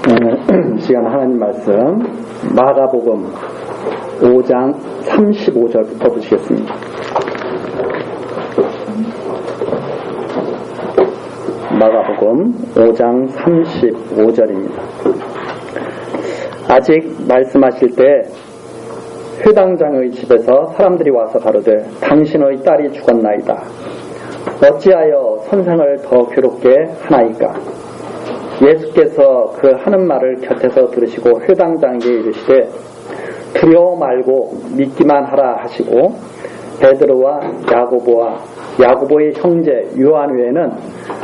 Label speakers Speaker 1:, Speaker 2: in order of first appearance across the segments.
Speaker 1: 시간 하나님 말씀 마가복음 5장 35절부터 보시겠습니다. 마가복음 5장 35절입니다. 아직 말씀하실 때 회당장의 집에서 사람들이 와서 가로되 당신의 딸이 죽었나이다. 어찌하여 선생을 더 괴롭게 하나이까? 예수께서 그 하는 말을 곁에서 들으시고 회당장에게 이르시되 두려워 말고 믿기만 하라 하시고 베드로와 야고보의 형제 요한 외에는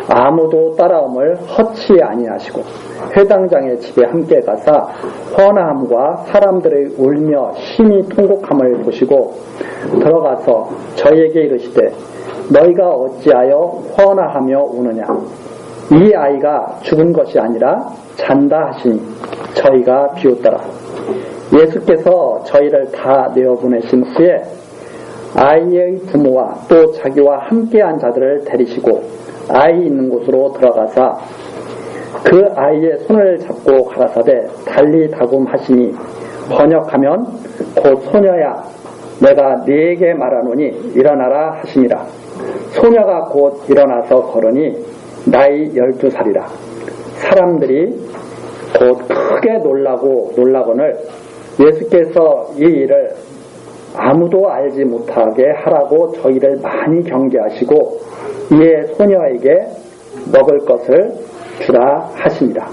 Speaker 1: 아무도 따라옴을 허치 아니하시고 회당장의 집에 함께 가사 헌화함과 사람들의 울며 심히 통곡함을 보시고 들어가서 저희에게 이르시되 너희가 어찌하여 헌화하며 우느냐? 이 아이가 죽은 것이 아니라 잔다 하시니 저희가 비웃더라. 예수께서 저희를 다 내어보내신 후에 아이의 부모와 또 자기와 함께한 자들을 데리시고 아이 있는 곳으로 들어가사 그 아이의 손을 잡고 가라사대 달리 다굼 하시니 번역하면 곧 소녀야 내가 네게 말하노니 일어나라 하시니라. 소녀가 곧 일어나서 걸으니 나이 12살이라. 사람들이 곧 크게 놀라거늘 예수께서 이 일을 아무도 알지 못하게 하라고 저희를 많이 경계하시고 이에 소녀에게 먹을 것을 주라 하시니라.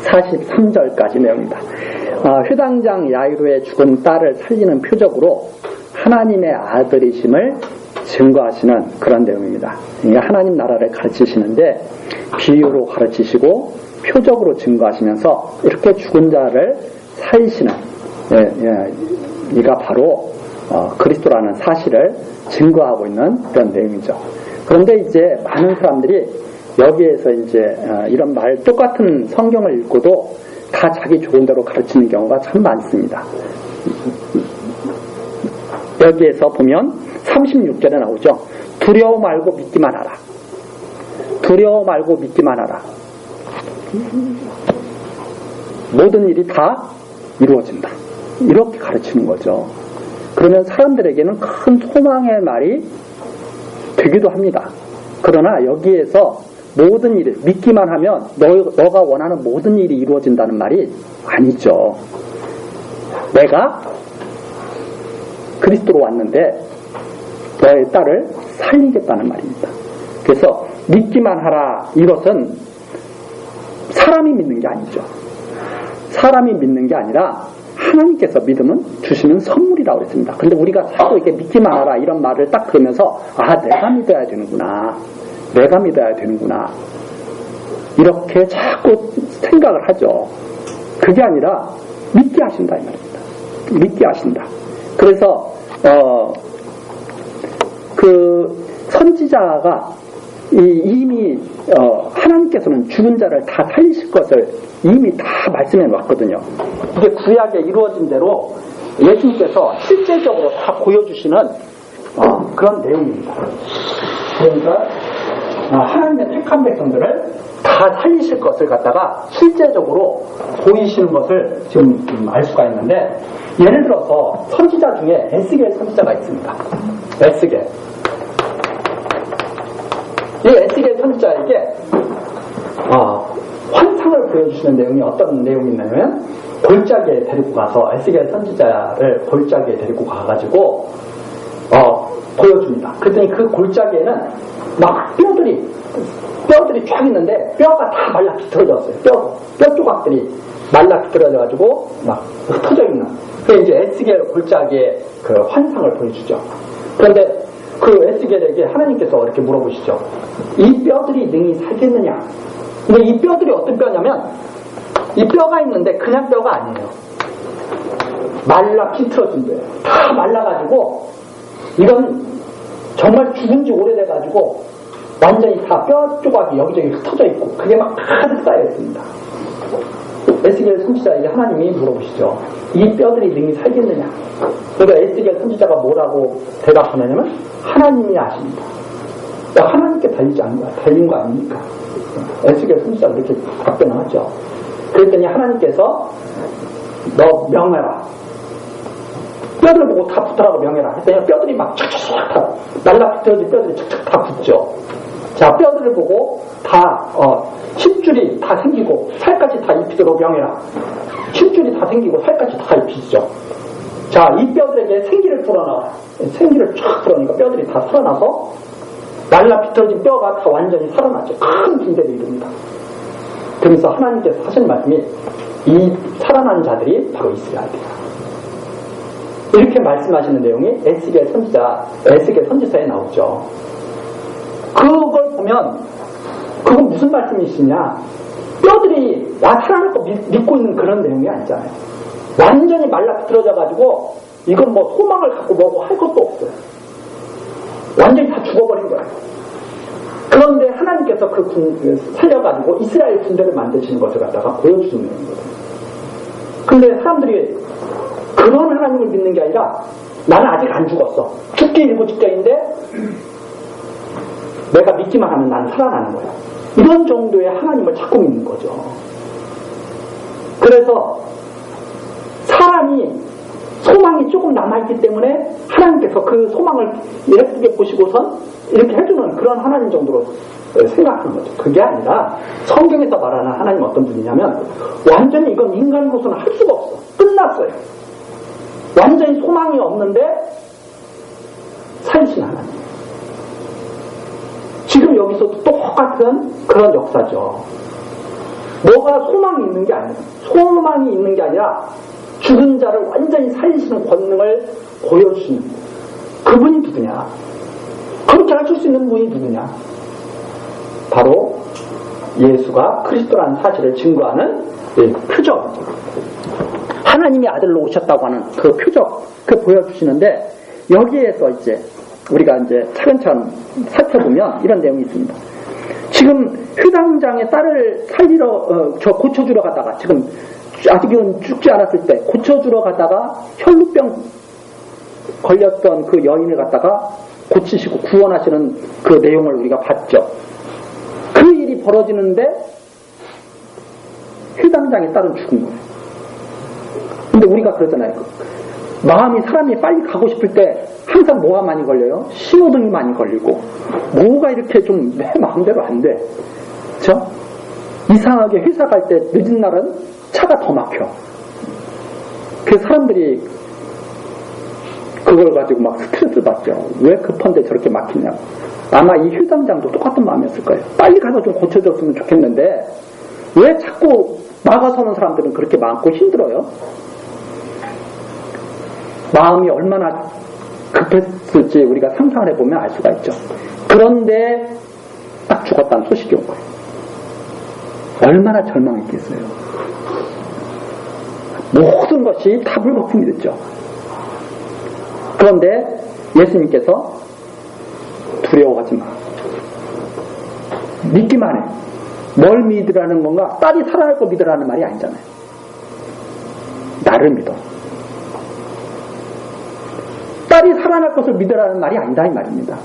Speaker 1: 43절까지 내용입니다. 회당장 야이로의 죽은 딸을 살리는 표적으로 하나님의 아들이심을 증거하시는 그런 내용입니다. 하나님 나라를 가르치시는데 비유로 가르치시고 표적으로 증거하시면서 이렇게 죽은 자를 살리시는 이가 바로 그리스도라는 사실을 증거하고 있는 그런 내용이죠. 그런데 이제 많은 사람들이 여기에서 이제 이런 말 똑같은 성경을 읽고도 다 자기 좋은 대로 가르치는 경우가 참 많습니다. 여기에서 보면 36절에 나오죠. 두려워 말고 믿기만 하라. 두려워 말고 믿기만 하라. 모든 일이 다 이루어진다. 이렇게 가르치는 거죠. 그러면 사람들에게는 큰 소망의 말이 되기도 합니다. 그러나 여기에서 모든 일을 믿기만 하면 너가 원하는 모든 일이 이루어진다는 말이 아니죠. 내가 그리스도로 왔는데 너의 딸을 살리겠다는 말입니다. 그래서 믿기만 하라 이것은 사람이 믿는 게 아니죠. 사람이 믿는 게 아니라 하나님께서 믿음은 주시는 선물이라고 했습니다. 그런데 우리가 자꾸 이렇게 믿기만 하라 이런 말을 딱 들으면서 내가 믿어야 되는구나. 내가 믿어야 되는구나. 이렇게 자꾸 생각을 하죠. 그게 아니라 믿게 하신다 이 말입니다. 믿게 하신다. 그래서 그 선지자가 이미 하나님께서는 죽은 자를 다 살리실 것을 이미 다 말씀해 놨거든요. 이게 구약에 이루어진 대로 예수님께서 실제적으로 다 보여주시는 그런 내용입니다. 그러니까 하나님의 택한 백성들을 다 살리실 것을 갖다가 실제적으로 보이시는 것을 지금 알 수가 있는데, 예를 들어서 선지자 중에 에스겔 선지자가 있습니다. 에스겔. 이 에스겔 선지자에게 환상을 보여주시는 내용이 어떤 내용이 있냐면, 골짜기에 데리고 가서 에스겔 선지자를 골짜기에 데리고 가가지고 보여줍니다. 그랬더니 그 골짜기에는 막 뼈들이 쫙 있는데 뼈가 다 말라 비틀어졌어요. 뼈 조각들이 말라 비틀어져가지고 막 흩어져 있는. 그게 이제 에스겔 골짜기의 그 환상을 보여주죠. 그런데 그 에스겔에게 하나님께서 이렇게 물어보시죠. 이 뼈들이 능히 살겠느냐? 근데 이 뼈들이 어떤 뼈냐면, 이 뼈가 있는데 그냥 뼈가 아니에요. 말라 비틀어진 거예요. 다 말라가지고 이건 정말 죽은 지 오래돼가지고 완전히 다 뼈 조각이 여기저기 흩어져 있고 그게 막 가득 쌓여 있습니다. 에스겔 선지자에게 하나님이 물어보시죠. 이 뼈들이 능히 살겠느냐? 그러니까 에스겔 선지자가 뭐라고 대답하냐면 하나님이 아십니다. 하나님께 달린 거 아닙니까? 에스겔 선지자가 이렇게 답변을 하죠. 그랬더니 하나님께서 너 명해라. 뼈들 보고 다 붙으라고 명해라. 했더니 뼈들이 막 척척 다 날라 비틀어진 뼈들이 척척 다 붙죠. 자, 뼈들을 보고 다 힘줄이 다 생기고 살까지 다 입히도록 명해라. 힘줄이 다 생기고 살까지 다 입히죠. 자, 이 뼈들에게 생기를 불어넣어라. 생기를 쫙 불어넣으니까 뼈들이 다 살아나서 날라 비틀어진 뼈가 다 완전히 살아나죠. 큰 군대를 이룹니다. 그래서 하나님께서 하신 말씀이 이 살아난 자들이 바로 이스라엘이다. 이렇게 말씀하시는 내용이 에스겔 선지서에 나오죠. 그걸 보면 그건 무슨 말씀이시냐? 뼈들이 살아날 거 믿고 있는 그런 내용이 아니잖아요. 완전히 말라 비틀어져가지고 이건 뭐 소망을 갖고 뭐고 할 것도 없어요. 완전히 다 죽어버린 거예요. 그런데 하나님께서 살려가지고 이스라엘 군대를 만드시는 것을 갖다가 보여주시는 거예요. 근데 사람들이 그런 하나님을 믿는 게 아니라 나는 아직 안 죽었어. 죽기 일부 직전인데 내가 믿기만 하면 난 살아나는 거야. 이런 정도의 하나님을 자꾸 믿는 거죠. 그래서 사람이 소망이 조금 남아있기 때문에 하나님께서 그 소망을 예쁘게 보시고선 이렇게 해주는 그런 하나님 정도로 생각하는 거죠. 그게 아니라 성경에서 말하는 하나님 어떤 분이냐면 완전히 이건 인간으로서는 할 수가 없어. 끝났어요. 완전히 소망이 없는데 살리신 하나님. 지금 여기서도 똑같은 그런 역사죠. 뭐가 소망이 있는 게 아니에요. 소망이 있는 게 아니라 죽은 자를 완전히 살리시는 권능을 보여주시는 그분이 누구냐? 그렇게 하실 수 있는 분이 누구냐? 바로 예수가 그리스도라는 사실을 증거하는 표적. 하나님의 아들로 오셨다고 하는 그 표적, 그 보여주시는데 여기에서 이제 우리가 이제 차근차근 살펴보면 이런 내용이 있습니다. 지금 회당장의 딸을 고쳐주러 가다가 지금 아직은 죽지 않았을 때 고쳐주러 가다가 혈루병 걸렸던 그 여인을 갖다가 고치시고 구원하시는 그 내용을 우리가 봤죠. 그 일이 벌어지는데 회당장의 딸은 죽은 거예요. 근데 우리가 그러잖아요. 마음이 사람이 빨리 가고 싶을 때 항상 뭐가 많이 걸려요? 신호등이 많이 걸리고 뭐가 이렇게 좀 내 마음대로 안 돼. 그렇죠? 이상하게 회사 갈 때 늦은 날은 차가 더 막혀. 그래서 사람들이 그걸 가지고 막 스트레스 받죠. 왜 급한데 저렇게 막히냐고. 아마 이 휴당장도 똑같은 마음이었을 거예요. 빨리 가서 좀 고쳐줬으면 좋겠는데 왜 자꾸 막아서는 사람들은 그렇게 많고 힘들어요? 마음이 얼마나 급했을지 우리가 상상을 해보면 알 수가 있죠. 그런데 딱 죽었다는 소식이 온 거예요. 얼마나 절망했겠어요. 모든 것이 다 불거품이 됐죠. 그런데 예수님께서 두려워하지 마. 믿기만 해. 뭘 믿으라는 건가? 딸이 살아날 거 믿으라는 말이 아니잖아요. 나를 믿어. 딸이 살아날 것을 믿으라는 말이 아니다 이 말입니다.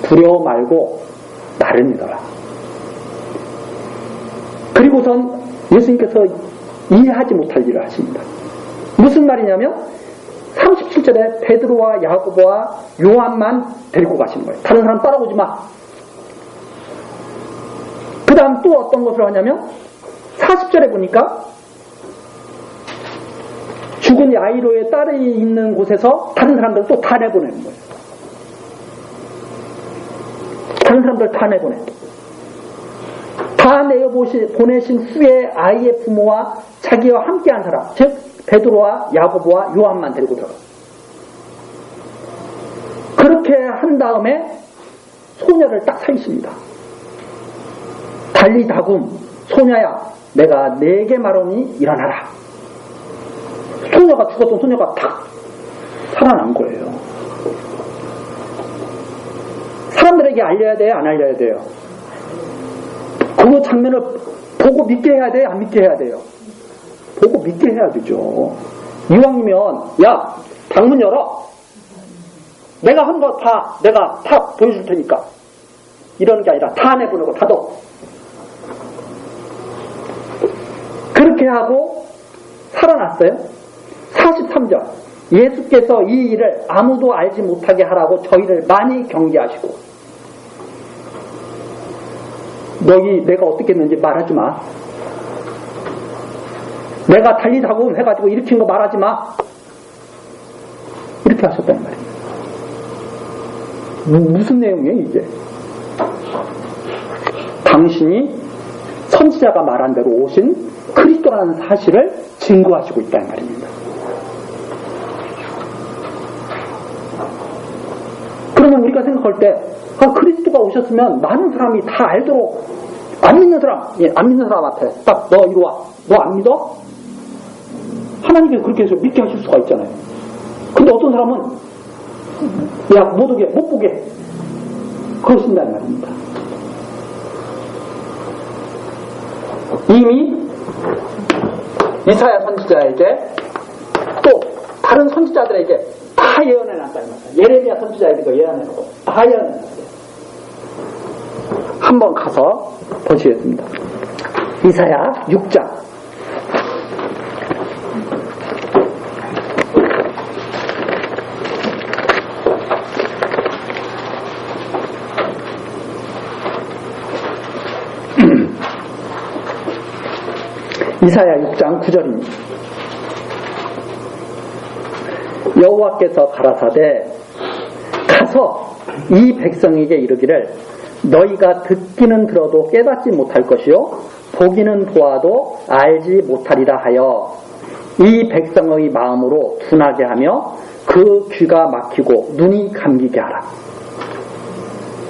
Speaker 1: 두려워 말고 나를 믿어라. 그리고선 예수님께서 이해하지 못할 일을 하십니다. 무슨 말이냐면 37절에 베드로와 야고보와 요한만 데리고 가시는 거예요. 다른 사람 따라오지 마. 그 다음 또 어떤 것을 하냐면 40절에 보니까 죽은 야이로의 딸이 있는 곳에서 다른 사람들 또 다 내보내는 거예요. 다른 사람들 다 내보내. 다 내보내신 후에 아이의 부모와 자기와 함께한 사람, 즉 베드로와 야고보와 요한만 데리고 들어가. 그렇게 한 다음에 소녀를 딱 살리십니다. 달리 다굼 소녀야 내가 네게 말하니 일어나라. 소녀가 죽었던 소녀가 탁 살아난 거예요. 사람들에게 알려야 돼요? 안 알려야 돼요? 그 장면을 보고 믿게 해야 돼요? 안 믿게 해야 돼요? 보고 믿게 해야 되죠. 이왕이면 야 방문 열어. 내가 한 거 다 내가 다 보여줄 테니까 이러는 게 아니라 다 내보내고 다도 그렇게 하고 살아났어요. 43절 예수께서 이 일을 아무도 알지 못하게 하라고 저희를 많이 경계하시고 너희 내가 어떻게 했는지 말하지 마. 내가 달리다고 해가지고 일으킨 거 말하지 마. 이렇게 하셨다는 말입니다. 무슨 내용이에요 이게? 당신이 선지자가 말한 대로 오신 그리스도라는 사실을 증거하시고 있다는 말입니다. 그러면 우리가 생각할 때 그리스도가 오셨으면 많은 사람이 다 알도록 안 믿는 사람한테 딱 너 이리 와. 너 안 믿어? 하나님께서 그렇게 해서 믿게 하실 수가 있잖아요. 근데 어떤 사람은 야 못 오게 못 보게 그러신다는 말입니다. 이미 이사야 선지자에게 또 다른 선지자들에게 다 예언해놨다는 말이에요. 예레미야 선지자에게도 예언해놓고 다 예언해놨어요. 한번 가서 보시겠습니다. 이사야 6장 이사야 6장 9절입니다. 여호와께서 가라사대 가서 이 백성에게 이르기를 너희가 듣기는 들어도 깨닫지 못할 것이요 보기는 보아도 알지 못하리라 하여 이 백성의 마음으로 둔하게 하며 그 귀가 막히고 눈이 감기게 하라.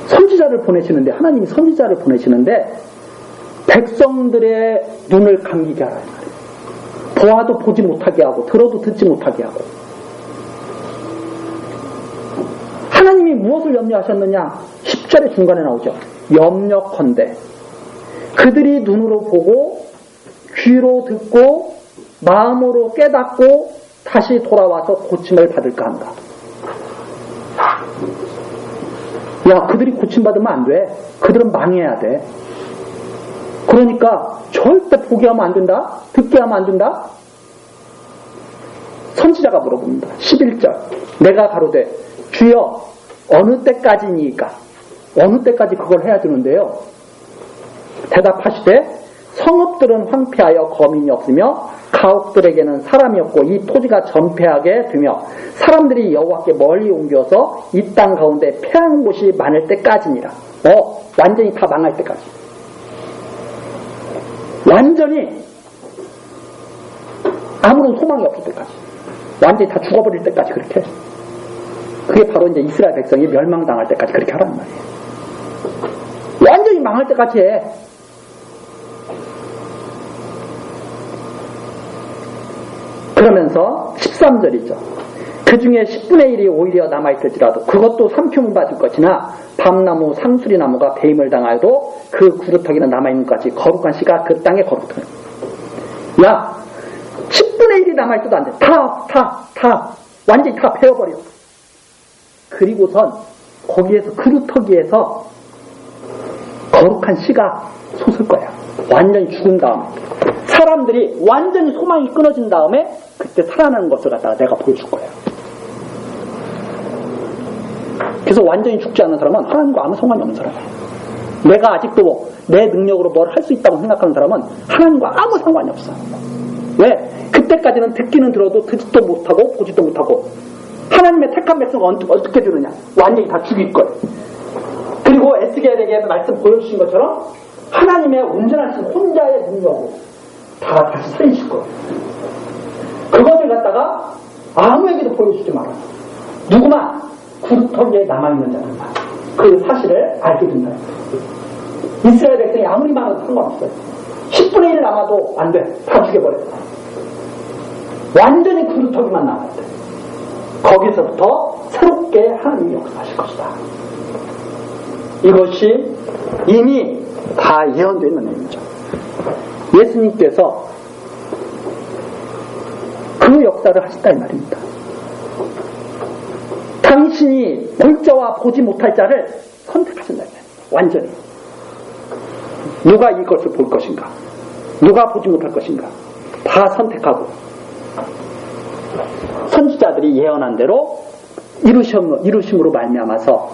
Speaker 1: 선지자를 보내시는데 하나님이 선지자를 보내시는데 백성들의 눈을 감기게 하라. 보아도 보지 못하게 하고 들어도 듣지 못하게 하고. 하나님이 무엇을 염려하셨느냐? 10절의 중간에 나오죠. 염려컨대 그들이 눈으로 보고 귀로 듣고 마음으로 깨닫고 다시 돌아와서 고침을 받을까 한다. 야, 그들이 고침받으면 안 돼. 그들은 망해야 돼. 그러니까 절대 보게 하면 안 된다. 듣게 하면 안 된다. 선지자가 물어봅니다. 11절 내가 가로되 주여 어느 때까지니까? 어느 때까지 그걸 해야 되는데요. 대답하시되 성읍들은 황폐하여 거민이 없으며 가옥들에게는 사람이 없고 이 토지가 전폐하게 되며 사람들이 여호와께 멀리 옮겨서 이 땅 가운데 패한 곳이 많을 때까지니라. 완전히 다 망할 때까지. 완전히 아무런 소망이 없을 때까지. 완전히 다 죽어버릴 때까지 그렇게. 그게 바로 이제 이스라엘 백성이 멸망당할 때까지 그렇게 하라는 말이에요. 완전히 망할 때까지 해. 그러면서 13절이죠. 그 중에 10분의 1이 오히려 남아있을지라도 그것도 삼켜문 받을 것이나 밤나무 상수리나무가 배임을 당하여도 그 구루터기는 남아있는 것까지 거룩한 씨가 그 땅에 거룩하다. 야 10분의 1이 남아있어도 안 돼. 다 완전히 다 베어버려. 그리고선 거기에서 구루터기에서 거룩한 씨가 솟을 거야. 완전히 죽은 다음에 사람들이 완전히 소망이 끊어진 다음에 그때 살아나는 것을 갖다가 내가 보여줄 거야. 그래서 완전히 죽지 않는 사람은 하나님과 아무 상관이 없는 사람이에요. 내가 아직도 내 능력으로 뭘 할 수 있다고 생각하는 사람은 하나님과 아무 상관이 없어. 왜? 그때까지는 듣기는 들어도 듣지도 못하고 보지도 못하고 하나님의 택한 백성은 어떻게 되느냐? 완전히 다 죽일 거예요. 그리고 에스겔에게 말씀 보여주신 것처럼 하나님의 온전하신 혼자의 능력으로 다 다시 살리실 거예요. 그것을 갖다가 아무에게도 보여주지 마라. 누구만 구루터기에 남아있는 자들만 그 사실을 알게 된다. 이스라엘 백성이 아무리 많아도 상관없어요. 10분의 1 남아도 안 돼. 다 죽여버려요. 완전히 구루터기만 남아야 돼. 거기서부터 새롭게 하나님이 역사하실 것이다. 이것이 이미 다 예언되어 있는 내용이죠. 예수님께서 그 역사를 하셨다 이 말입니다. 당신이 볼 자와 보지 못할 자를 선택하신다. 완전히. 누가 이것을 볼 것인가? 누가 보지 못할 것인가? 다 선택하고 선지자들이 예언한 대로 이루심으로 말미암아서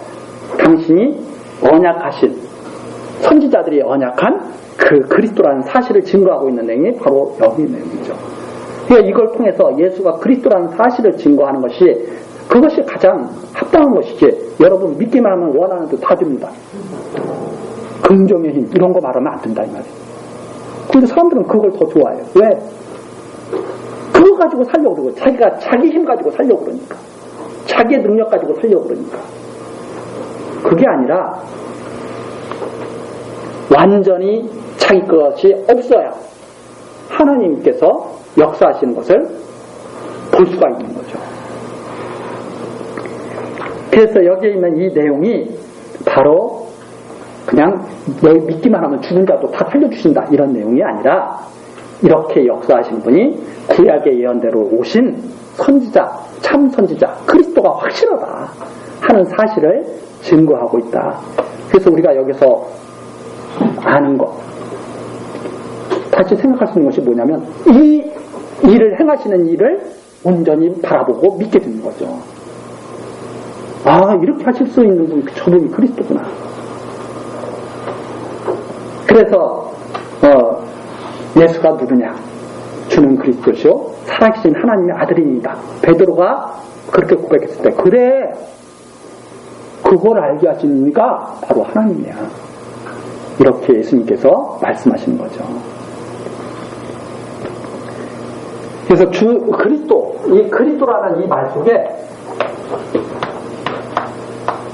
Speaker 1: 당신이 언약하신 선지자들이 언약한 그 그리스도라는 사실을 증거하고 있는 내용이 바로 여기 내용이죠. 그러니까 이걸 통해서 예수가 그리스도라는 사실을 증거하는 그것이 가장 합당한 것이지. 여러분 믿기만 하면 원하는 듯 다 됩니다. 긍정의 힘 이런 거 말하면 안 된다 이 말이에요. 근데 사람들은 그걸 더 좋아해요. 왜? 그거 가지고 살려고 그러고 자기가 자기 힘 가지고 살려고 그러니까. 자기의 능력 가지고 살려고 그러니까. 그게 아니라 완전히 자기 것이 없어야 하나님께서 역사하시는 것을 볼 수가 있는 거죠. 그래서 여기에 있는 이 내용이 바로 그냥 너희 믿기만 하면 죽은 자도 다 살려주신다 이런 내용이 아니라 이렇게 역사하신 분이 구약의 예언대로 오신 선지자, 참 선지자 그리스도가 확실하다 하는 사실을 증거하고 있다. 그래서 우리가 여기서 아는 것 다시 생각할 수 있는 것이 뭐냐면 이 일을 행하시는 일을 온전히 바라보고 믿게 되는 거죠. 아, 이렇게 하실 수 있는 분, 저분이 그리스도구나. 그래서 예수가 누구냐? 주는 그리스도시요 살아계신 하나님의 아들입니다. 베드로가 그렇게 고백했을 때 그래 그걸 알게 하시는 이가 바로 하나님이야. 이렇게 예수님께서 말씀하시는 거죠. 그래서 이 그리스도라는 이 말 속에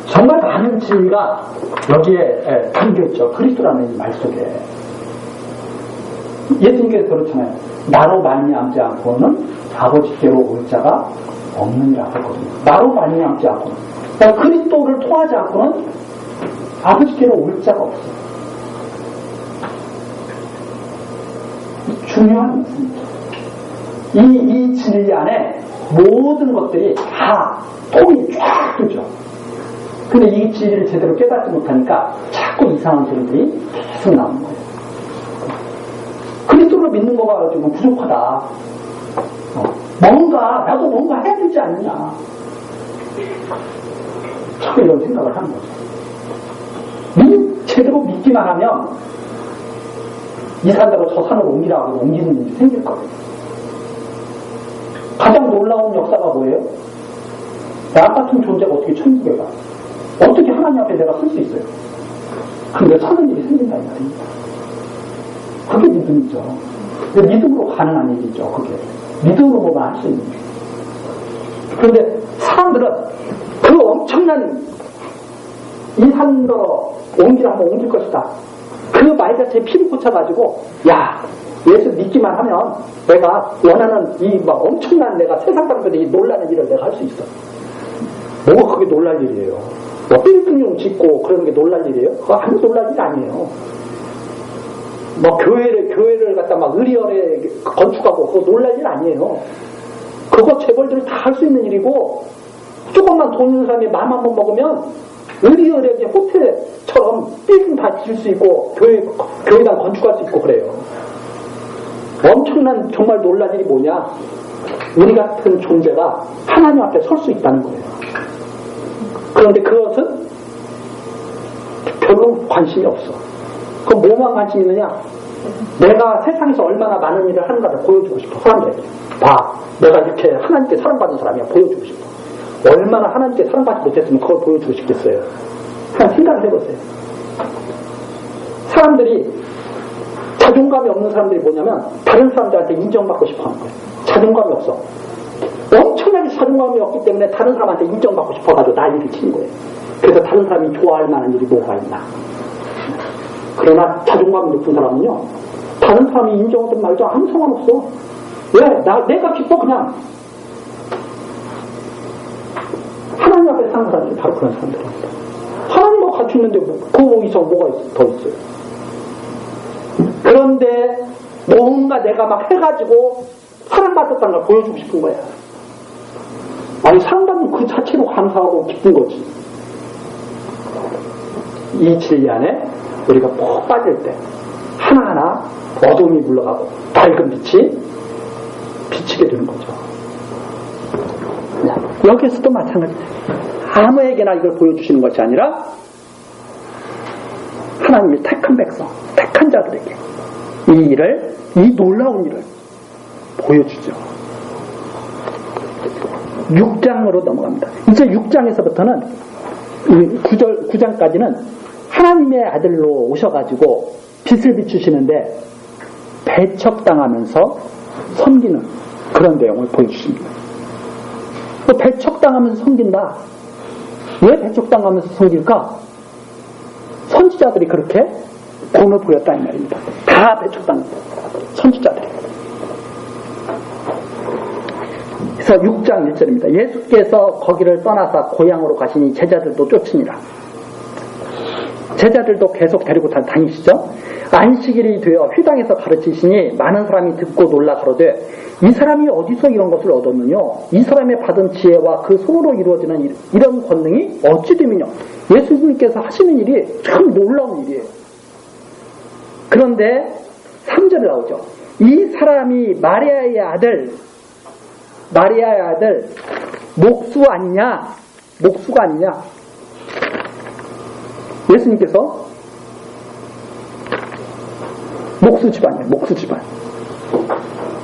Speaker 1: 정말 많은 진리가 여기에 담겨있죠. 그리스도라는 이 말 속에. 예수님께서 그렇잖아요. 나로 말미암지 않고는 아버지께로 올 자가 없느니라 했거든요. 나로 말미암지 않고는. 그러니까 그리스도를 통하지 않고는 아버지께로 올 자가 없어요. 중요한 말씀이죠. 이 진리 안에 모든 것들이 다 통이 쫙 뜨죠. 근데 이 진리를 제대로 깨닫지 못하니까 자꾸 이상한 소리들이 계속 나오는 거예요. 그리스도를 믿는 거가 가지고 부족하다. 나도 뭔가 해야 되지 않느냐. 자꾸 이런 생각을 하는 거죠. 제대로 믿기만 하면 이 산다고 저 산으로 옮기라고 옮기는 일이 생길 거예요. 가장 놀라운 역사가 뭐예요? 나 같은 존재가 어떻게 천국에 가? 어떻게 하나님 앞에 내가 설 수 있어요? 근데 서는 일이 생긴다 이 말입니다. 그게 믿음이죠. 믿음으로 가능한 일이죠. 그게 믿음으로만 할 수 있는 일. 그런데 사람들은 그 엄청난 이 산으로 옮기라 하면 옮길 것이다. 그 말 자체에 피를 꽂혀가지고 야 예수 믿기만 하면 내가 원하는 이 막 엄청난 내가 세상 사람들이 놀라는 일을 내가 할 수 있어. 뭐가 그게 놀랄 일이에요. 뭐 빌딩 짓고 그러는 게 놀랄 일이에요? 그거 아무 놀랄 일 아니에요. 뭐 교회를 갖다 막 의리열에 건축하고 그거 놀랄 일 아니에요. 그거 재벌들이 다 할 수 있는 일이고 조금만 돈 있는 사람이 마음 한번 먹으면 의리열에 호텔처럼 빌딩 다 지을 수 있고 교회당 건축할 수 있고 그래요. 엄청난 정말 놀랄 일이 뭐냐? 우리 같은 존재가 하나님 앞에 설 수 있다는 거예요. 그런데 그것은 별로 관심이 없어. 그럼 뭐만 관심 있느냐? 내가 세상에서 얼마나 많은 일을 하는가를 보여주고 싶어. 사람들에게. 봐. 내가 이렇게 하나님께 사랑받는 사람이야. 보여주고 싶어. 얼마나 하나님께 사랑받지 못했으면 그걸 보여주고 싶겠어요. 그냥 생각을 해보세요. 사람들이 자존감이 없는 사람들이 뭐냐면 다른 사람들한테 인정받고 싶어 하는 거예요. 자존감이 없어. 엄청나게 자존감이 없기 때문에 다른 사람한테 인정받고 싶어가지고 난리를 치는 거예요. 그래서 다른 사람이 좋아할 만한 일이 뭐가 있나. 그러나 자존감이 높은 사람은요, 다른 사람이 인정하든 말도 아무 상관없어. 왜? 내가 기뻐 그냥. 하나님 앞에 사는 사람들이 바로 그런 사람들입니다. 하나님과 같이 있는데 그 이상 뭐가 더 있어요. 그런데 뭔가 내가 막 해가지고 사랑받았다는 걸 보여주고 싶은 거야. 아니 사랑받는 그 자체로 감사하고 기쁜 거지. 이 진리 안에 우리가 푹 빠질 때 하나하나 어둠이 물러가고 밝은 빛이 비치게 되는 거죠. 여기에서도 마찬가지예요. 아무에게나 이걸 보여주시는 것이 아니라 하나님이 택한 백성, 택한 자들에게 이 일을, 이 놀라운 일을 보여주죠. 6장으로 넘어갑니다. 이제 6장에서부터는 9장까지는 하나님의 아들로 오셔가지고 빛을 비추시는데 배척당하면서 섬기는 그런 내용을 보여주십니다. 배척당하면서 섬긴다. 왜 배척당하면서 섬길까? 선지자들이 그렇게 본을 보였다 이 말입니다. 다 배척당했다. 선지자들이. 그래서 6장 1절입니다. 예수께서 거기를 떠나사 고향으로 가시니 제자들도 쫓으니라. 제자들도 계속 데리고 다니시죠. 안식일이 되어 회당에서 가르치시니 많은 사람이 듣고 놀라 가로되 이 사람이 어디서 이런 것을 얻었느냐? 이 사람의 받은 지혜와 그 손으로 이루어지는 이런 권능이 어찌 됨이냐? 예수님께서 하시는 일이 참 놀라운 일이에요. 그런데 3절에 나오죠. 이 사람이 마리아의 아들 목수 아니냐? 목수가 아니냐? 예수님께서 목수 집안이에요. 목수 집안.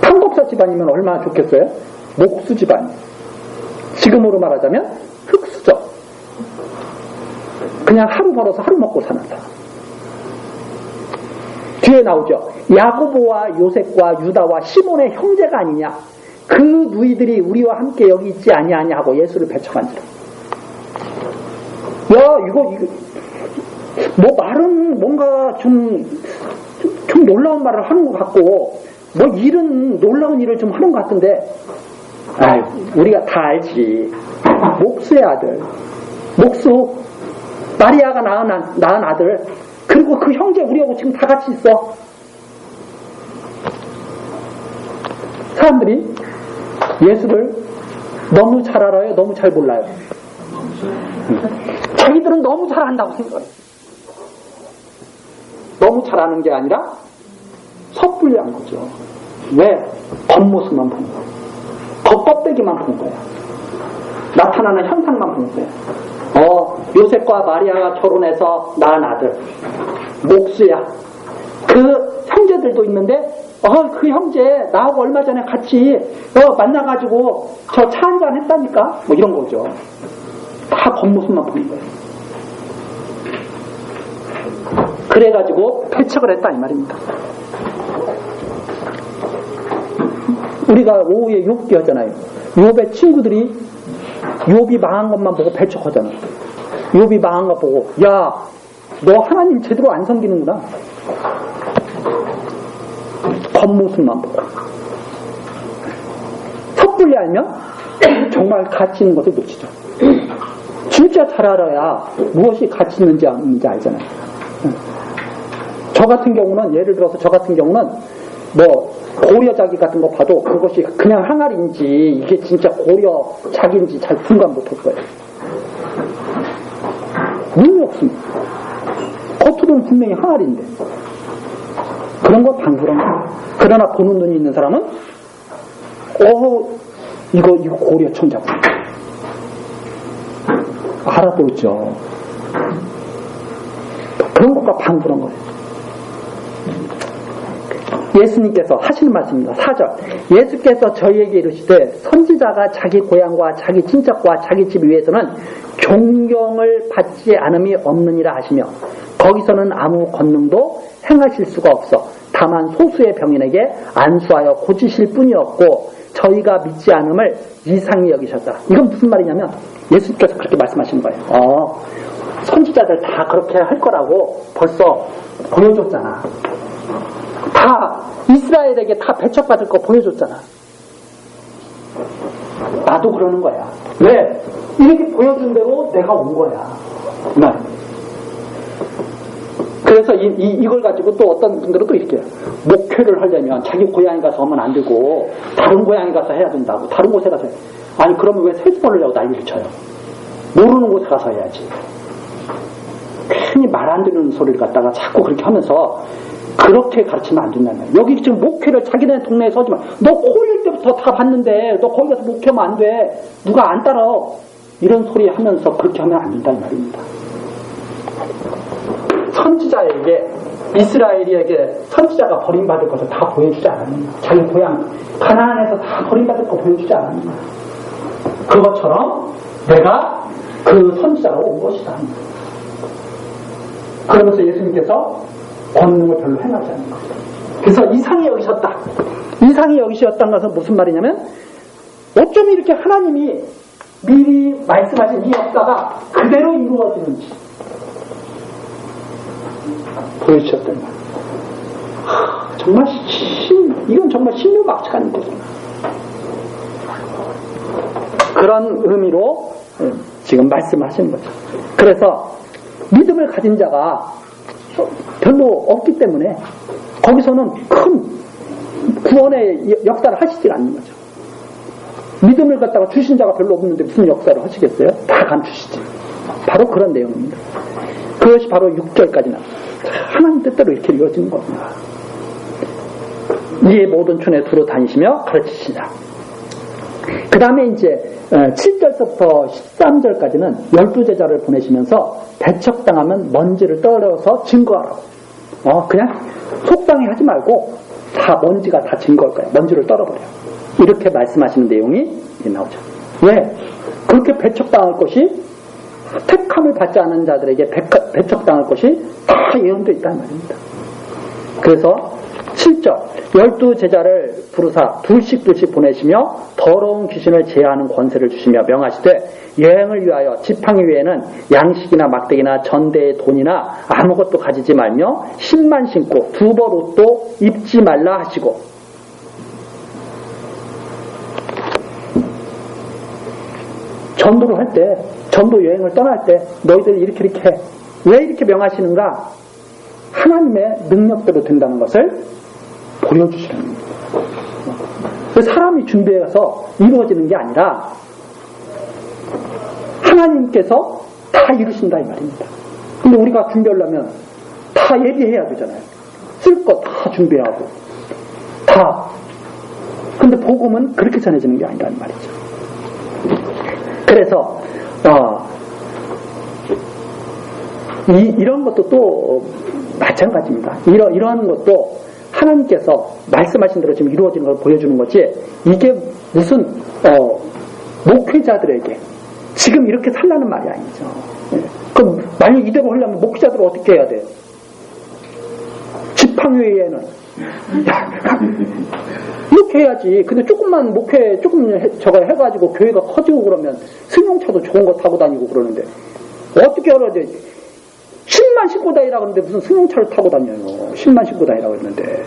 Speaker 1: 판검사 집안이면 얼마나 좋겠어요? 목수 집안. 지금으로 말하자면 흙수저. 그냥 하루 벌어서 하루 먹고 사는 사람. 뒤에 나오죠. 야고보와 요셉과 유다와 시몬의 형제가 아니냐. 그 누이들이 우리와 함께 여기 있지 아니하냐 하고 예수를 배척한지라. 야 이거 뭐 말은 뭔가 좀 놀라운 말을 하는 것 같고 뭐 일은 놀라운 일을 좀 하는 것 같은데 아유 우리가 다 알지. 목수의 아들 목수 마리아가 낳은 아들 그리고 그 형제 우리하고 지금 다 같이 있어. 사람들이 예수를 너무 잘 알아요? 너무 잘 몰라요? 자기들은 너무 잘 안다고 생각해요. 너무 잘 아는 게 아니라 섣불리 안 거죠. 왜? 겉모습만 보는 거예요. 겉껍데기만 보는 거예요. 나타나는 현상만 보는 거예요. 요셉과 마리아가 결혼해서 낳은 아들 목수야. 그 형제들도 있는데 그 형제 나하고 얼마 전에 같이 만나가지고 저 차 한잔 했다니까 뭐 이런 거죠. 다 겉모습만 보는 거예요. 그래가지고 배척을 했다 이 말입니다. 우리가 오후에 욥기 하잖아요. 욥의 친구들이 욥이 망한 것만 보고 배척하잖아. 욥이 망한 거 보고 야 너 하나님 제대로 안 섬기는구나. 겉모습만 보고 섣불리 알면 정말 가치 있는 것을 놓치죠. 진짜 잘 알아야 무엇이 가치 있는지 없는지 알잖아요. 저 같은 경우는 예를 들어서 뭐 고려자기 같은 거 봐도 그것이 그냥 항아리인지 이게 진짜 고려자기인지 잘 분간 못할 거예요. 눈이 없습니다. 겉으로는 분명히 항아리인데 그런 거 방불한 거예요. 그러나 보는 눈이 있는 사람은 이거 고려 천자고 알아보죠. 그런 것과 방불한 거예요. 예수님께서 하시는 말씀입니다. 4절. 예수께서 저희에게 이르시되 선지자가 자기 고향과 자기 친척과 자기 집 위에서는 존경을 받지 않음이 없느니라 하시며 거기서는 아무 권능도 행하실 수가 없어 다만 소수의 병인에게 안수하여 고치실 뿐이었고 저희가 믿지 않음을 이상히 여기셨다. 이건 무슨 말이냐면 예수님께서 그렇게 말씀하시는 거예요. 선지자들 다 그렇게 할 거라고 벌써 보여줬잖아. 다 이스라엘에게 다 배척받을 거 보여줬잖아. 나도 그러는 거야. 왜? 이렇게 보여준 대로 내가 온 거야. 이 말입니다. 그래서 이걸 가지고 또 어떤 분들은 또 이렇게 해요. 목회를 하려면 자기 고향에 가서 하면 안 되고 다른 고향에 가서 해야 된다고. 다른 곳에 가서 아니 그러면 왜 세수번을 하고 난리를 쳐요. 모르는 곳에 가서 해야지. 흔히 말 안 듣는 소리를 갖다가 자꾸 그렇게 하면서 그렇게 가르치면 안 된다는 거예요. 여기 지금 목회를 자기네 동네에 서지 마. 너 코1 때부터 다 봤는데 너 거기 가서 목회하면 안 돼. 누가 안 따라. 이런 소리 하면서 그렇게 하면 안 된다는 말입니다. 선지자에게 이스라엘에게 선지자가 버림받을 것을 다 보여주지 않았느냐. 자기 고향 가나안에서 다 버림받을 거 보여주지 않았느냐. 그것처럼 내가 그 선지자가 온 것이다. 그러면서 예수님께서 권능을 별로 행하지 않는 것이다. 그래서 이상히 여기셨다. 이상히 여기셨다는 것은 무슨 말이냐면 어쩜 이렇게 하나님이 미리 말씀하신 이 역사가 그대로 이루어지는지 보여주셨단 말이에요. 정말 이건 정말 신묘막측한 거죠. 그런 의미로 지금 말씀하시는 거죠. 그래서 믿음을 가진 자가 별로 없기 때문에 거기서는 큰 구원의 역사를 하시질 않는 거죠. 믿음을 갖다가 주신 자가 별로 없는데 무슨 역사를 하시겠어요? 다 감추시지. 바로 그런 내용입니다. 그것이 바로 6절까지 나옵니다. 하나님 뜻대로 이렇게 이루어지는 겁니다. 이에 모든 촌에 두루 다니시며 가르치시라. 그 다음에 이제 7절부터 13절까지는 12제자를 보내시면서 배척당하면 먼지를 떨어서 증거하라고. 그냥 속상해 하지 말고 다 먼지가 다 증거할 거야. 먼지를 떨어버려. 이렇게 말씀하시는 내용이 나오죠. 왜? 그렇게 배척당할 것이 택함을 받지 않은 자들에게 배척당할 것이 다 예언되어 있다는 말입니다. 그래서 7절 12제자를 부르사 둘씩 보내시며 더러운 귀신을 제하는 권세를 주시며 명하시되 여행을 위하여 지팡이 외에는 양식이나 막대기나 전대의 돈이나 아무것도 가지지 말며 신만 신고 두 벌 옷도 입지 말라 하시고. 전도를 할 때, 전도 여행을 떠날 때 너희들 이렇게 해. 왜 이렇게 명하시는가? 하나님의 능력대로 된다는 것을 보여주시는 겁니다. 사람이 준비해서 이루어지는 게 아니라 하나님께서 다 이루신다 이 말입니다. 근데 우리가 준비하려면 다 예비해야 되잖아요. 쓸 거 다 준비하고 다. 근데 복음은 그렇게 전해지는 게 아니라는 말이죠. 그래서 이런 것도 또 마찬가지입니다. 이런 것도 하나님께서 말씀하신 대로 지금 이루어지는 걸 보여주는 거지, 이게 무슨 목회자들에게 지금 이렇게 살라는 말이 아니죠. 그럼 만약 이대로 하려면 목회자들은 어떻게 해야 돼요? 지팡이에는 이렇게 해야지. 근데 조금만 목회 저거 해가지고 교회가 커지고 그러면 승용차도 좋은 거 타고 다니고 그러는데 어떻게 하라지? 10만 싣고 다니라고 하는데 무슨 승용차를 타고 다녀요. 10만 싣고 다니라고 했는데.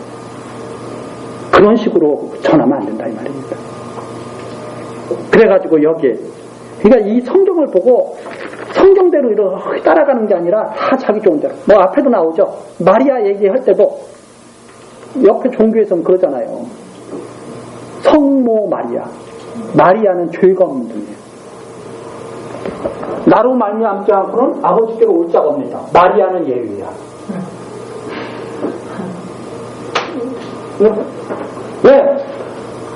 Speaker 1: 그런 식으로 전하면 안 된다 이 말입니다. 그래가지고 여기에 그러니까 이 성경을 보고 성경대로 이렇게 따라가는 게 아니라 다 자기 좋은 대로. 뭐 앞에도 나오죠. 마리아 얘기할 때도 옆에 종교에서는 그러잖아요. 성모 마리아. 마리아는 죄가 없는 분이에요. 나로 말미암지 않고는 아버지께로 올 자가 없니다. 마리아는 예외야. 왜?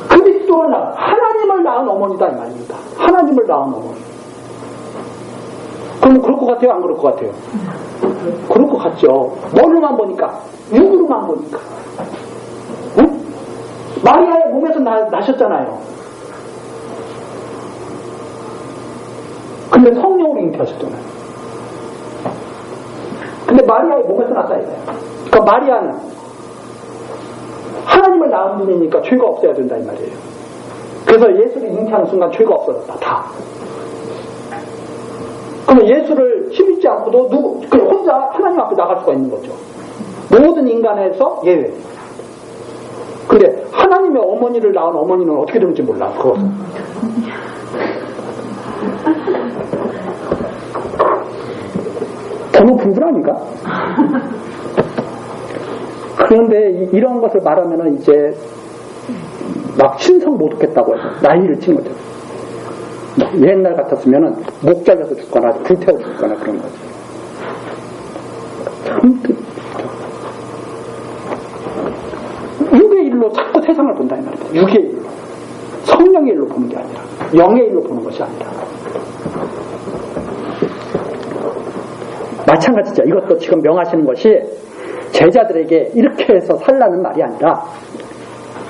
Speaker 1: 그리스도를 낳은 하나님을 낳은 어머니다 이 말입니다. 하나님을 낳은 어머니. 그럼 그럴 것 같아요? 안 그럴 것 같아요? 그럴 것 같죠. 뭘로만 보니까, 육으로만 보니까. 응? 마리아의 몸에서 나셨잖아요. 근데 성령으로 잉태하셨잖아요. 근데 마리아의 몸에서 났어야 돼요. 그러니까 마리아는 하나님을 낳은 분이니까 죄가 없어야 된다 이 말이에요. 그래서 예수를 잉태하는 순간 죄가 없어졌다 다. 그러면 예수를 힘입지 않고도 혼자 하나님 앞에 나갈 수가 있는 거죠. 모든 인간에서 예외. 근데 하나님의 어머니를 낳은 어머니는 어떻게 되는지 몰라. 그것은. 더 높은 분 아닌가? 그런데 이런 것을 말하면은 이제 막 신성 못 얻겠다고 해서 나이를 친 거죠. 옛날 같았으면은 목 잘려서 죽거나 불태워 죽거나 그런 거죠.
Speaker 2: 참 육의 일로 자꾸 세상을 본다 이 말이다. 육의 일로. 성령의 일로 보는 게 아니라 영의 일로 보는 것이 아니라. 마찬가지죠. 이것도 지금 명하시는 것이 제자들에게 이렇게 해서 살라는 말이 아니라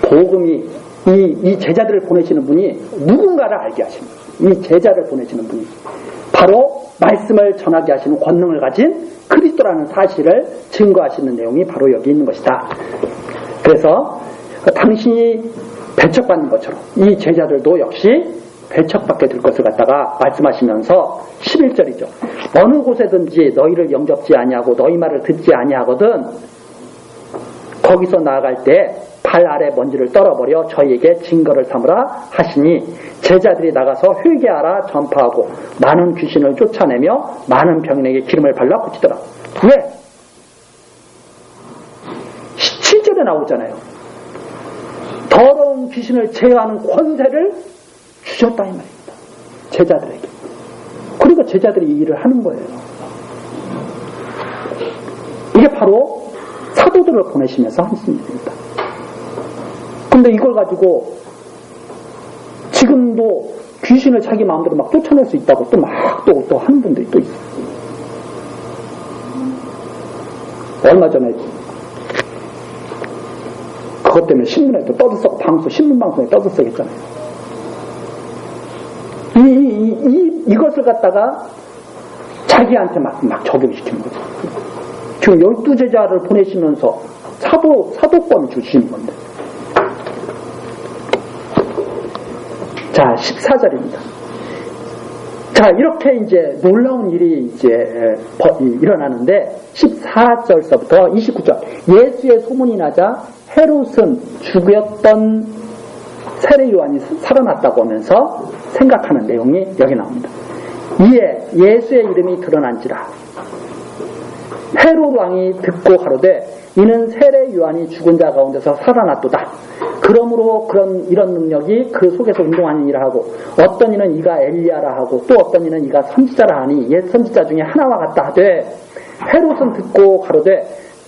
Speaker 2: 복음이 이 제자들을 보내시는 분이 누군가를 알게 하시는 거예요. 이 제자를 보내시는 분이 바로 말씀을 전하게 하시는 권능을 가진 그리스도라는 사실을 증거하시는 내용이 바로 여기 있는 것이다. 그래서 당신이 배척받는 것처럼 이 제자들도 역시 배척받게 될 것을 갖다가 말씀하시면서 11절이죠. 어느 곳에든지 너희를 영접지 아니하고 너희 말을 듣지 아니하거든 거기서 나아갈 때 발 아래 먼지를 떨어버려 저희에게 증거를 삼으라 하시니 제자들이 나가서 회개하라 전파하고 많은 귀신을 쫓아내며 많은 병인에게 기름을 발라 고치더라. 왜? 17절에 나오잖아요. 더러운 귀신을 제어하는 권세를 주셨다 이 말입니다. 제자들에게. 그리고 제자들이 이 일을 하는 거예요. 이게 바로 사도들을 보내시면서 하신 일입니다. 근데 이걸 가지고 지금도 귀신을 자기 마음대로 막 쫓아낼 수 있다고 또 막 또 하는 분들이 또 있어요. 얼마 전에 그것 때문에 신문에 또 떠들썩고 신문방송에 떠들썩했잖아요. 이것을 갖다가 자기한테 막 적용시키는 거죠. 지금 12제자를 보내시면서 사도권을 주시는 건데. 자, 14절입니다. 자, 이렇게 이제 놀라운 일이 이제 일어나는데 14절서부터 29절. 예수의 소문이 나자 헤롯은 죽였던 세례 요한이 살아났다고 하면서 생각하는 내용이 여기 나옵니다. 이에 예수의 이름이 드러난지라 헤롯 왕이 듣고 가로되 이는 세례 요한이 죽은 자 가운데서 살아났도다. 그러므로 이런 능력이 그 속에서 운동하느니라 하고 어떤 이는 이가 엘리야라 하고 또 어떤 이는 이가 선지자라 하니 옛 선지자 중에 하나와 같다 하되 헤롯은 듣고 가로되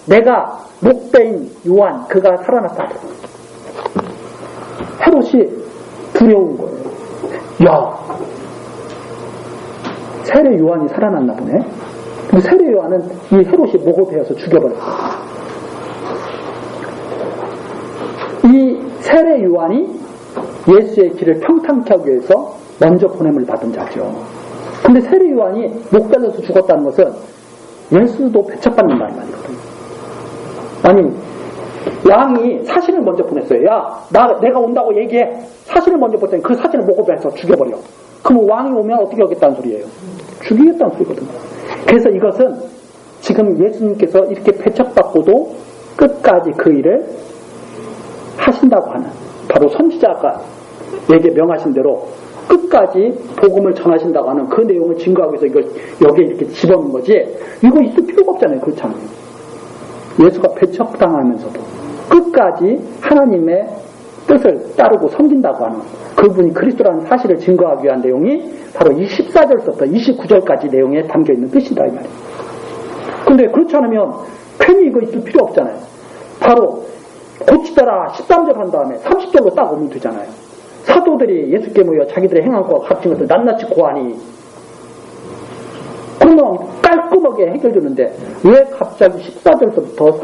Speaker 2: 내가 목배인 요한 그가 살아났다. 헤롯이 두려운 거예요. 야, 세례 요한이 살아났나 보네. 세례 요한은 이 헤롯이 목을 베어서 죽여버렸어요. 이 세례 요한이 예수의 길을 평탄케 하기 위해서 먼저 보냄을 받은 자죠. 근데 세례 요한이 목 잘려서 죽었다는 것은 예수도 배척받는 말 말이거든요. 아니, 왕이 사신을 먼저 보냈어요. 야, 내가 온다고 얘기해. 사신을 먼저 보냈더니 그 사신을 목을 베어서 죽여버려. 그럼 왕이 오면 어떻게 하겠다는 소리예요? 죽이겠다는 소리거든요. 그래서 이것은 지금 예수님께서 이렇게 배척받고도 끝까지 그 일을 하신다고 하는 바로 선지자가 에게 명하신 대로 끝까지 복음을 전하신다고 하는 그 내용을 증거하기 위해서 이걸 여기에 이렇게 집어넣은 거지. 이거 있을 필요가 없잖아요. 그렇잖아요. 예수가 배척당하면서도 끝까지 하나님의 뜻을 따르고 섬긴다고 하는 그분이 그리스도라는 사실을 증거하기 위한 내용이 바로 이 14절부터 29절까지 내용에 담겨있는 뜻이다 이 말이에요. 근데 그렇지 않으면 괜히 이거 있을 필요 없잖아요. 바로 고치더라 13절 한 다음에 30절로 딱 오면 되잖아요. 사도들이 예수께 모여 자기들의 행한 것과 값진 것을 낱낱이 고하니 그러면 깔끔하게 해결되는데 왜 갑자기 14절부터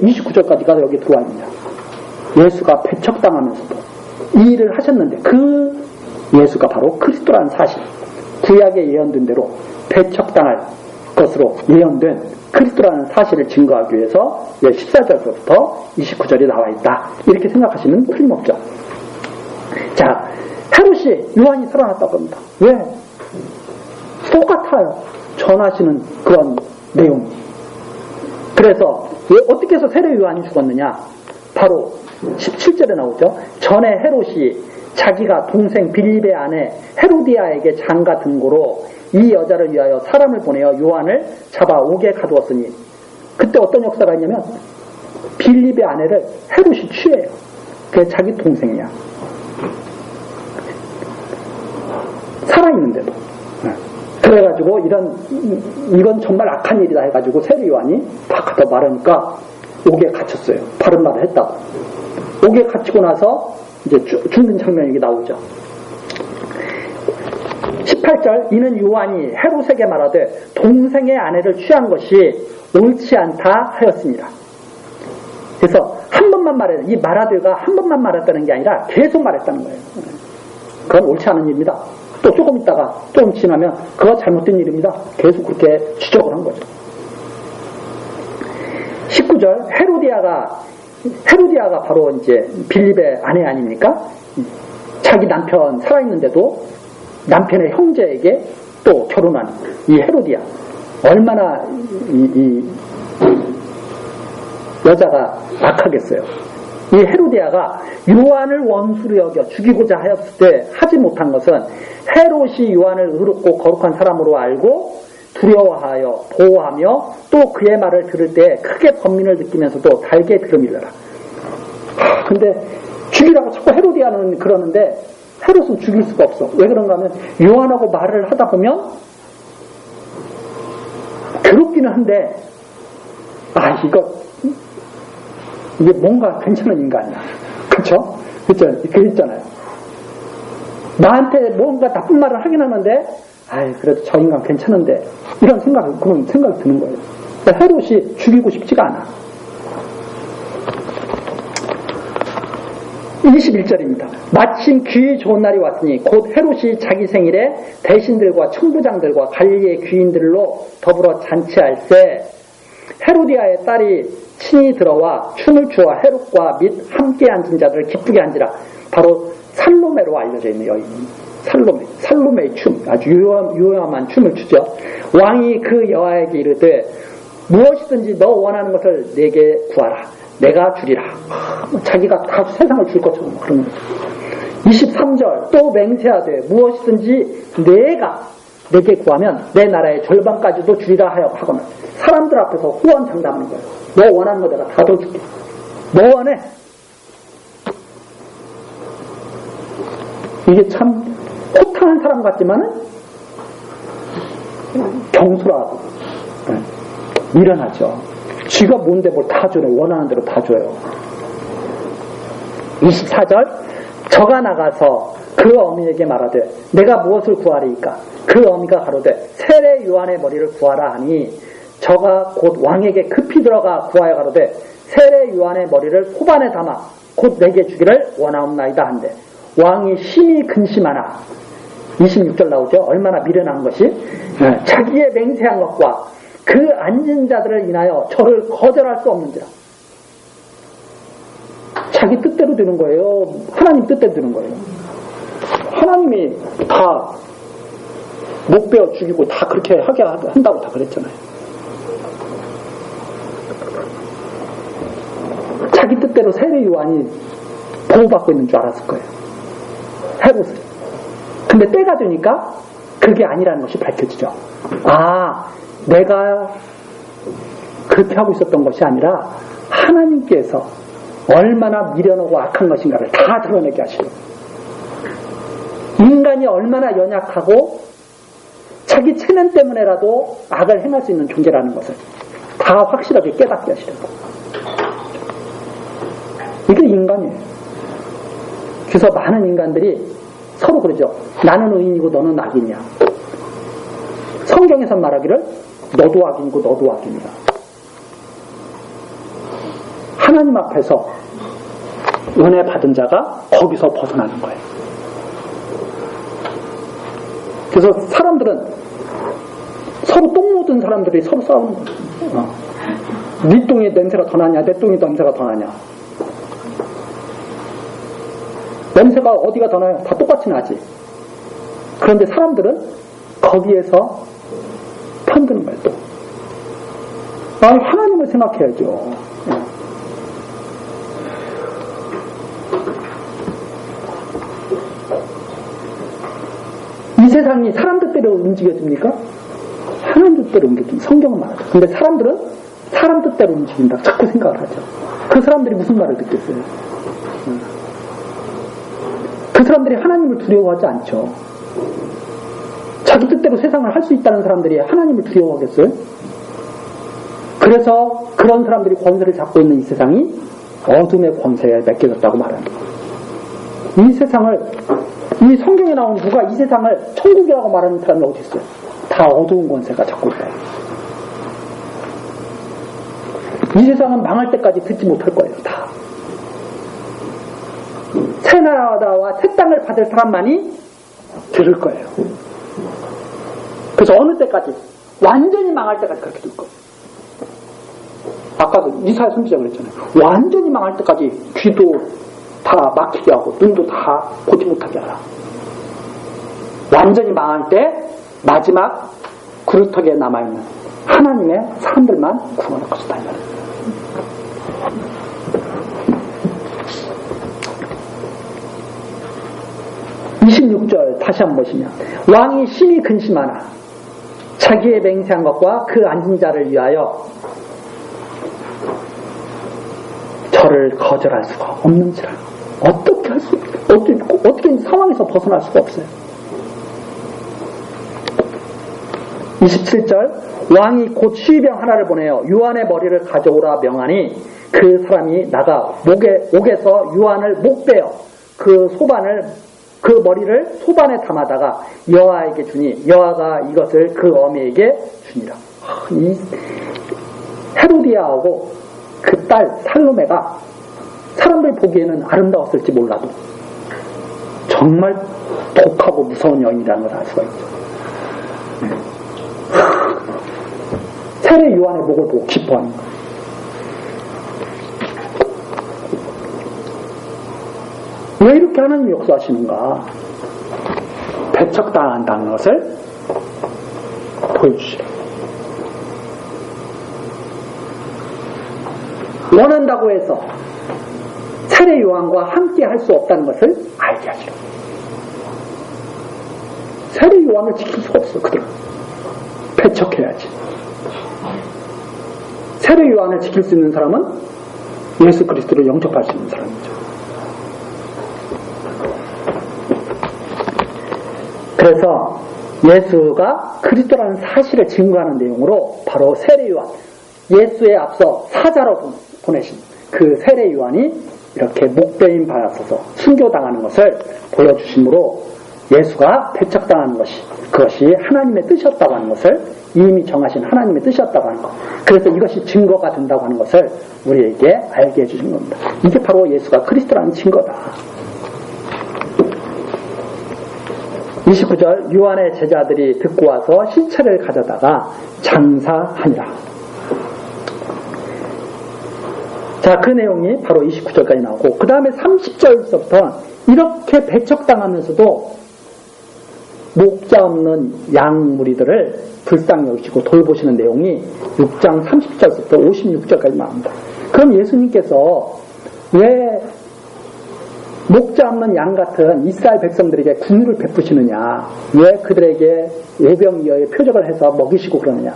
Speaker 2: 29절까지가 여기 들어와 있느냐. 예수가 배척당하면서도 이 일을 하셨는데 그 예수가 바로 그리스도라는 사실, 구약에 예언된 대로 배척당할 것으로 예언된 그리스도라는 사실을 증거하기 위해서 14절부터 29절이 나와 있다. 이렇게 생각하시면 틀림없죠. 자, 헤롯이 요한이 살아났다고 합니다. 왜? 똑같아요. 전하시는 그런 내용이. 그래서 왜 어떻게 해서 세례 요한이 죽었느냐? 바로 17절에 나오죠. 전에 헤롯이 자기가 동생 빌립의 아내 헤로디아에게 장가 등고로 이 여자를 위하여 사람을 보내어 요한을 잡아 옥에 가두었으니 그때 어떤 역사가 있냐면 빌립의 아내를 헤롯이 취해요. 그게 자기 동생이야. 살아있는데도. 그래가지고 이건 정말 악한 일이다 해가지고 세례 요한이 다 갖다 말하니까 옥에 갇혔어요. 바른 말을 했다고. 옥에 갇히고 나서 이제 죽는 장면이 나오죠. 18절 이는 요한이 헤롯에게 말하되 동생의 아내를 취한 것이 옳지 않다 하였습니다. 그래서 한 번만 말해요. 이 말하되가 한 번만 말했다는 게 아니라 계속 말했다는 거예요. 그건 옳지 않은 일입니다. 또 조금 있다가 조금 지나면 그거 잘못된 일입니다. 계속 그렇게 지적을 한 거죠. 19절 헤로디아가 바로 이제 빌립의 아내 아닙니까? 자기 남편 살아있는데도 남편의 형제에게 또 결혼한 이 헤로디아 얼마나 이 여자가 악하겠어요. 이 헤로디아가 요한을 원수로 여겨 죽이고자 하였을 때 하지 못한 것은 헤롯이 요한을 의롭고 거룩한 사람으로 알고 두려워하여 보호하며 또 그의 말을 들을 때 크게 번민을 느끼면서도 달게 들음이더라. 근데 죽이라고 자꾸 헤로디아는 그러는데 헤롯은 죽일 수가 없어. 왜 그런가 하면 요한하고 말을 하다 보면 괴롭기는 한데 이게 뭔가 괜찮은 인간이야. 그쵸? 그랬잖아요. 나한테 뭔가 나쁜 말을 하긴 하는데 그래도 저 인간 괜찮은데 이런 생각이 드는 거예요. 그러니까 헤롯이 죽이고 싶지가 않아. 21절입니다. 마침 귀 좋은 날이 왔으니 곧 헤롯이 자기 생일에 대신들과 청부장들과 갈릴리의 귀인들로 더불어 잔치할세 헤로디아의 딸이 친히 들어와 춤을 추어 헤롯과 및 함께 앉은 자들을 기쁘게 한지라. 바로 살로메로 알려져 있는 여인. 살로메의 춤. 아주 유용한 춤을 추죠. 왕이 그 여아에게 이르되 무엇이든지 너 원하는 것을 내게 구하라. 내가 주리라. 자기가 다 세상을 줄 것처럼 그런 거죠. 23절 또 맹세하되 무엇이든지 내게 구하면 내 나라의 절반까지도 주리라 하거나 사람들 앞에서 호언장담하는 거예요. 너 원하는 거 내가 다 줘줄게. 너 원해. 이게 참 호탕한 사람 같지만은 경솔하고 미련하죠. 쥐가 뭔데 뭘 다 줘요. 원하는 대로 다 줘요. 24절 저가 나가서 그 어미에게 말하되 내가 무엇을 구하리이까? 그 어미가 가로되 세례 요한의 머리를 구하라 하니 저가 곧 왕에게 급히 들어가 구하여 가로되 세례 요한의 머리를 포반에 담아 곧 내게 주기를 원하옵나이다 한데 왕이 심히 근심하나 26절 나오죠. 얼마나 미련한 것이 자기의 맹세한 것과 그 앉은 자들을 인하여 저를 거절할 수 없는지라. 자기 뜻대로 되는 거예요. 하나님 뜻대로 되는 거예요. 하나님이 다 못 베어 죽이고 다 그렇게 하게 한다고 다 그랬잖아요. 자기 뜻대로 세례 요한이 보호받고 있는 줄 알았을 거예요. 헤롯은. 근데 때가 되니까 그게 아니라는 것이 밝혀지죠. 내가 그렇게 하고 있었던 것이 아니라 하나님께서 얼마나 미련하고 악한 것인가를 다 드러내게 하시려고. 인간이 얼마나 연약하고 자기 체면 때문에라도 악을 행할 수 있는 존재라는 것을 다 확실하게 깨닫게 하시려고. 이게 인간이에요. 그래서 많은 인간들이 서로 그러죠. 나는 의인이고 너는 악인이야. 성경에서 말하기를 너도 악인이고 너도 악인이야. 하나님 앞에서 은혜 받은 자가 거기서 벗어나는 거예요. 그래서 사람들은 서로 똥 묻은 사람들이 서로 싸우는 거예요. 네 똥이 냄새가 더 나냐 내 똥이 냄새가 더 나냐. 냄새가 어디가 더 나요? 다 똑같이 나지. 그런데 사람들은 거기에서 편드는 거예요. 또. 하나님을 생각해야죠. 이 세상이 사람 뜻대로 움직여집니까? 하나님 뜻대로 움직입니다. 성경은 말하죠. 근데 사람들은 사람 뜻대로 움직인다. 자꾸 생각을 하죠. 그 사람들이 무슨 말을 듣겠어요? 그 사람들이 하나님을 두려워하지 않죠. 자기 뜻대로 세상을 할 수 있다는 사람들이 하나님을 두려워하겠어요? 그래서 그런 사람들이 권세를 잡고 있는 이 세상이 어둠의 권세에 맡겨졌다고 말합니다. 이 세상을, 이 성경에 나온 누가 이 세상을 천국이라고 말하는 사람이 어디 있어요? 다 어두운 권세가 잡고 있다. 이 세상은 망할 때까지 듣지 못할 거예요. 다. 새 나라와 새 땅을 받을 사람만이 들을 거예요. 그래서 어느 때까지? 완전히 망할 때까지 그렇게 될 거예요. 아까도 이사야 선지자가 그랬잖아요. 완전히 망할 때까지 귀도 다 막히게 하고 눈도 다 보지 못하게 하라. 완전히 망할 때 마지막 구루터기에 남아있는 하나님의 사람들만 구원할 것이다. 26절 다시 한번 보시면 왕이 심히 근심하나 자기의 맹세한 것과 그 앉은 자를 위하여 저를 거절할 수가 없는지라. 어떻게 할 수, 어떻게 상황에서 벗어날 수가 없어요. 27절 왕이 곧 시병 하나를 보내어 유한의 머리를 가져오라 명하니 그 사람이 나가 옥에서 유한을 목베어 그 머리를 소반에 담아다가 여호와에게 주니 여호와가 이것을 그 어미에게 주니라. 이 헤로디아하고 그 딸 살로메가 사람들 보기에는 아름다웠을지 몰라도 정말 독하고 무서운 여인이라는 걸 알 수가 있죠. 세례 요한의 목을 보고 기뻐하는 거예요. 왜 이렇게 하나님이 역사하시는가? 배척당한다는 것을 보여주시라. 원한다고 해서 세례 요한과 함께 할 수 없다는 것을 알게 하시라. 세례 요한을 지킬 수가 없어. 그들은 배척해야지. 세례 요한을 지킬 수 있는 사람은 예수 그리스도를 영접할 수 있는 사람이죠. 그래서 예수가 그리스도라는 사실을 증거하는 내용으로 바로 세례 요한, 예수에 앞서 사자로 보내신 그 세례 요한이 이렇게 목베임 받아서서 순교당하는 것을 보여주심으로 예수가 배척당하는 그것이 하나님의 뜻이었다고 하는 것을 이미 정하신 하나님의 뜻이었다고 하는 것, 그래서 이것이 증거가 된다고 하는 것을 우리에게 알게 해주신 겁니다. 이게 바로 예수가 그리스도라는 증거다. 29절 요한의 제자들이 듣고 와서 시체를 가져다가 장사하니라. 자, 그 내용이 바로 29절까지 나오고 그 다음에 30절부터 이렇게 배척당하면서도 목자 없는 양 무리들을 불쌍히 여기시고 돌보시는 내용이 6장 30절부터 56절까지 나옵니다. 그럼 예수님께서 왜 목자 없는 양 같은 이스라엘 백성들에게 긍휼을 베푸시느냐, 왜 그들에게 예병이어의 표적을 해서 먹이시고 그러느냐,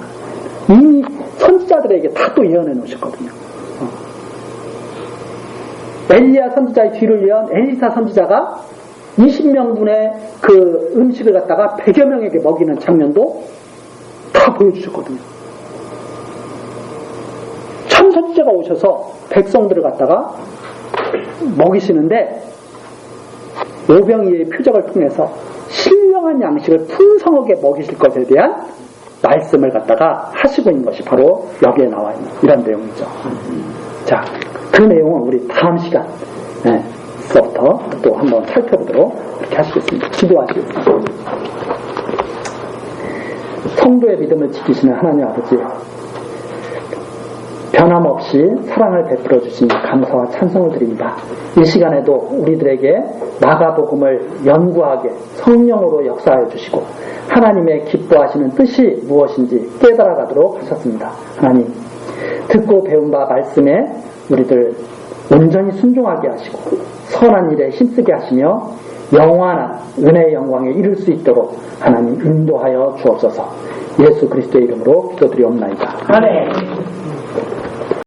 Speaker 2: 이미 선지자들에게 다 또 예언해 놓으셨거든요. 엘리야 선지자의 뒤를 이은 엘리사 선지자가 20명분의 그 음식을 갖다가 100여 명에게 먹이는 장면도 다 보여주셨거든요. 참 선지자가 오셔서 백성들을 갖다가 먹이시는데 오병이의 표적을 통해서 신령한 양식을 풍성하게 먹이실 것에 대한 말씀을 갖다가 하시고 있는 것이 바로 여기에 나와 있는 이런 내용이죠. 자, 그 내용은 우리 다음 시간부터 또 한번 살펴보도록 이렇게 하시겠습니다. 기도하시고. 성도의 믿음을 지키시는 하나님 아버지, 변함없이 사랑을 베풀어 주신 감사와 찬송을 드립니다. 이 시간에도 우리들에게 마가복음을 연구하게 성령으로 역사해 주시고 하나님의 기뻐하시는 뜻이 무엇인지 깨달아가도록 하셨습니다. 하나님, 듣고 배운 바 말씀에 우리들 온전히 순종하게 하시고 선한 일에 힘쓰게 하시며 영원한 은혜의 영광에 이를 수 있도록 하나님 인도하여 주옵소서. 예수 그리스도의 이름으로 기도드리옵나이다. 아멘.